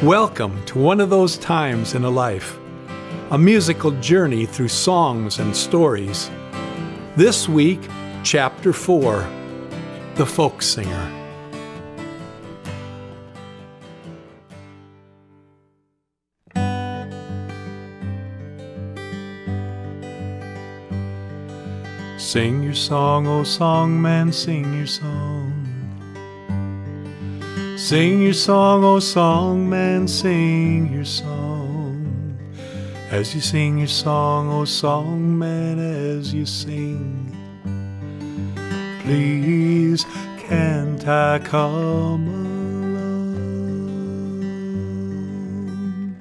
Welcome to one of those times in a life, a musical journey through songs and stories. This week, Chapter 4, The Folksinger. Sing your song, oh songman, sing your song. Sing your song, oh songman, sing your song. As you sing your song, oh songman, as you sing, please can't I come along?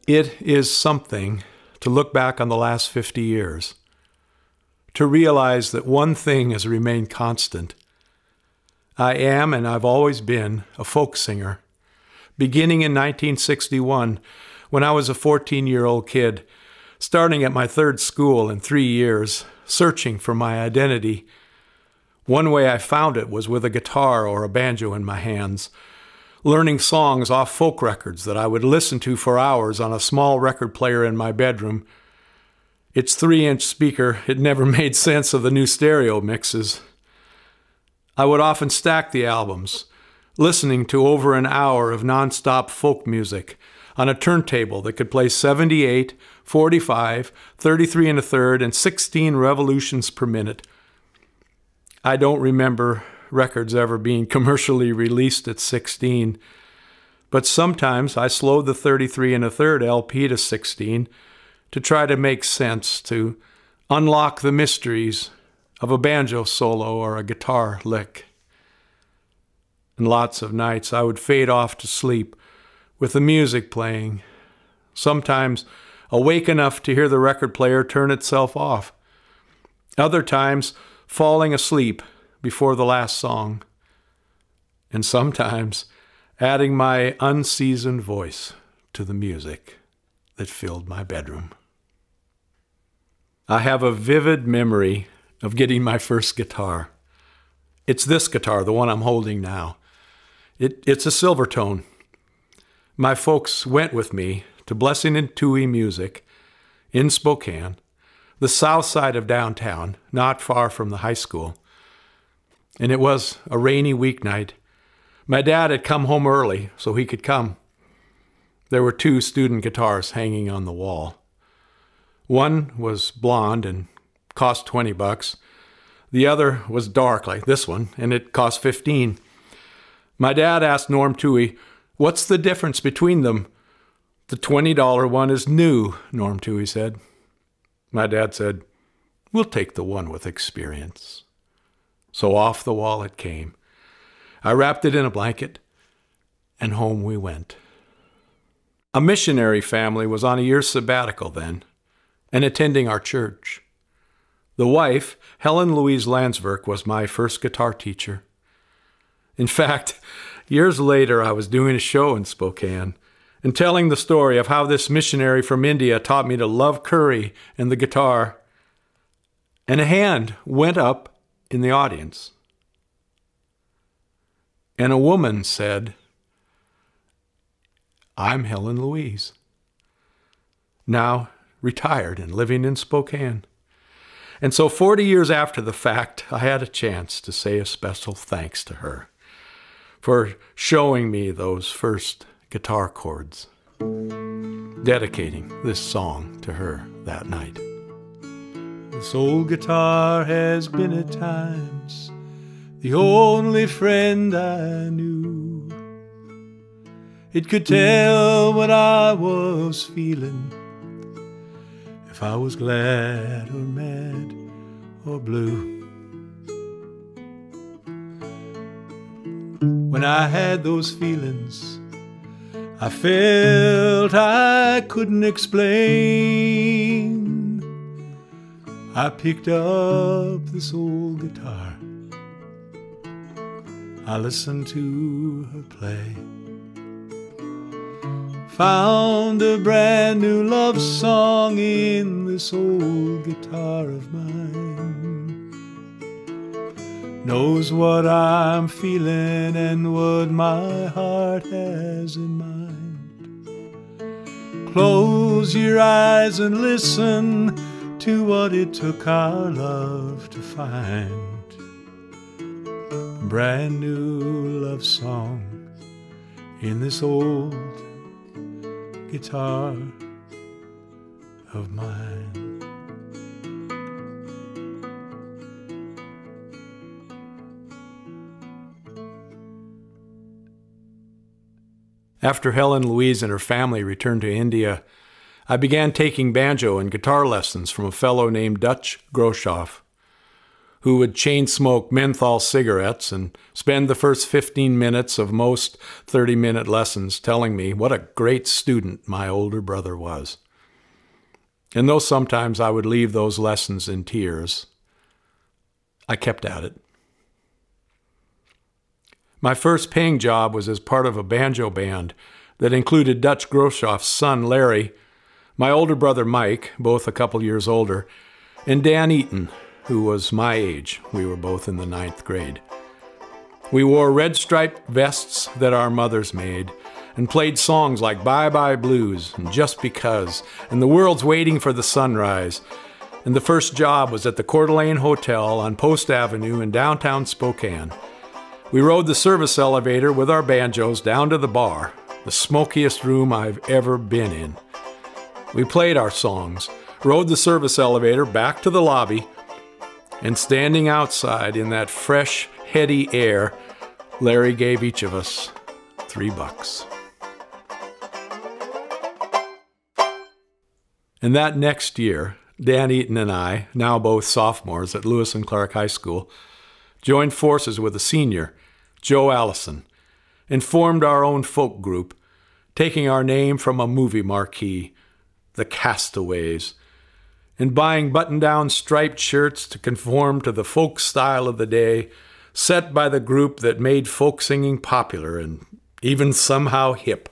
It is something to look back on the last 50 years, to realize that one thing has remained constant. I am, and I've always been, a folk singer. Beginning in 1961, when I was a 14-year-old kid, starting at my third school in 3 years, searching for my identity. One way I found it was with a guitar or a banjo in my hands, learning songs off folk records that I would listen to for hours on a small record player in my bedroom. Its 3-inch speaker, it never made sense of the new stereo mixes. I would often stack the albums, listening to over an hour of non-stop folk music on a turntable that could play 78, 45, 33 1/3, and 16 revolutions per minute. I don't remember records ever being commercially released at 16, but sometimes I slowed the 33 1/3 LP to 16 to try to make sense, to unlock the mysteries of a banjo solo or a guitar lick. And lots of nights I would fade off to sleep with the music playing, sometimes awake enough to hear the record player turn itself off, other times falling asleep before the last song, and sometimes adding my unseasoned voice to the music that filled my bedroom. I have a vivid memory of getting my first guitar. It's this guitar, the one I'm holding now. It's a Silvertone. My folks went with me to Blessing and Toohey Music in Spokane, the south side of downtown, not far from the high school. And it was a rainy weeknight. My dad had come home early so he could come. There were 2 student guitars hanging on the wall. One was blonde and cost $20. The other was dark like this one, and it cost $15. My dad asked Norm Toohey, "What's the difference between them?" "The $20 one is new," Norm Toohey said. My dad said, "We'll take the one with experience." So off the wall it came. I wrapped it in a blanket, and home we went. A missionary family was on a year's sabbatical then, and attending our church. The wife, Helen Louise Landsverk, was my first guitar teacher. In fact, years later I was doing a show in Spokane and telling the story of how this missionary from India taught me to love curry and the guitar, and a hand went up in the audience. And a woman said, "I'm Helen Louise, now retired and living in Spokane." And so 40 years after the fact, I had a chance to say a special thanks to her for showing me those first guitar chords, dedicating this song to her that night. This old guitar has been at times the only friend I knew. It could tell what I was feeling, if I was glad or mad or blue. When I had those feelings, I felt I couldn't explain, I picked up this old guitar, I listened to her play, found a brand new love song in this old guitar of mine. knows what I'm feeling and what my heart has in mind. Close your eyes and listen to what it took our love to find. A brand new love song in this old guitar of mine. After Helen Louise and her family returned to India, I began taking banjo and guitar lessons from a fellow named Dutch Groshoff, who would chain smoke menthol cigarettes and spend the first 15 minutes of most 30-minute lessons telling me what a great student my older brother was. And though sometimes I would leave those lessons in tears, I kept at it. My first paying job was as part of a banjo band that included Dutch Groshoff's son, Larry, my older brother, Mike, both a couple years older, and Dan Eaton, who was my age. We were both in the 9th grade. We wore red-striped vests that our mothers made and played songs like Bye Bye Blues and Just Because and The World's Waiting for the Sunrise. And the first job was at the Coeur d'Alene Hotel on Post Avenue in downtown Spokane. We rode the service elevator with our banjos down to the bar, the smokiest room I've ever been in. We played our songs, rode the service elevator back to the lobby, and standing outside in that fresh, heady air, Larry gave each of us $3. And that next year, Dan Eaton and I, now both sophomores at Lewis and Clark High School, joined forces with a senior, Joe Allison, and formed our own folk group, taking our name from a movie marquee, The Castaways, and buying button-down striped shirts to conform to the folk style of the day, set by the group that made folk singing popular and even somehow hip,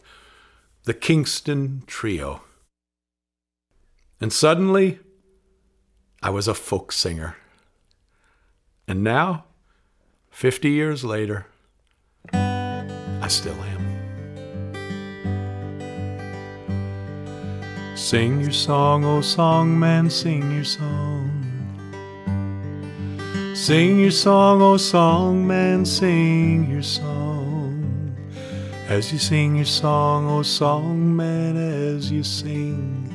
the Kingston Trio. And suddenly, I was a folk singer. And now, 50 years later, I still am. Sing your song, oh song man, sing your song. Sing your song, oh song man, sing your song. As you sing your song, oh song man, as you sing,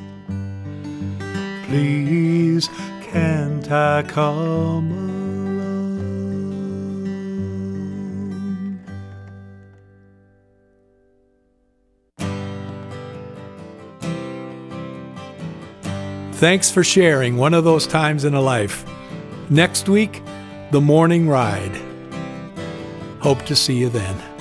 please can't I come along? Thanks for sharing one of those times in a life. Next week, the morning ride. Hope to see you then.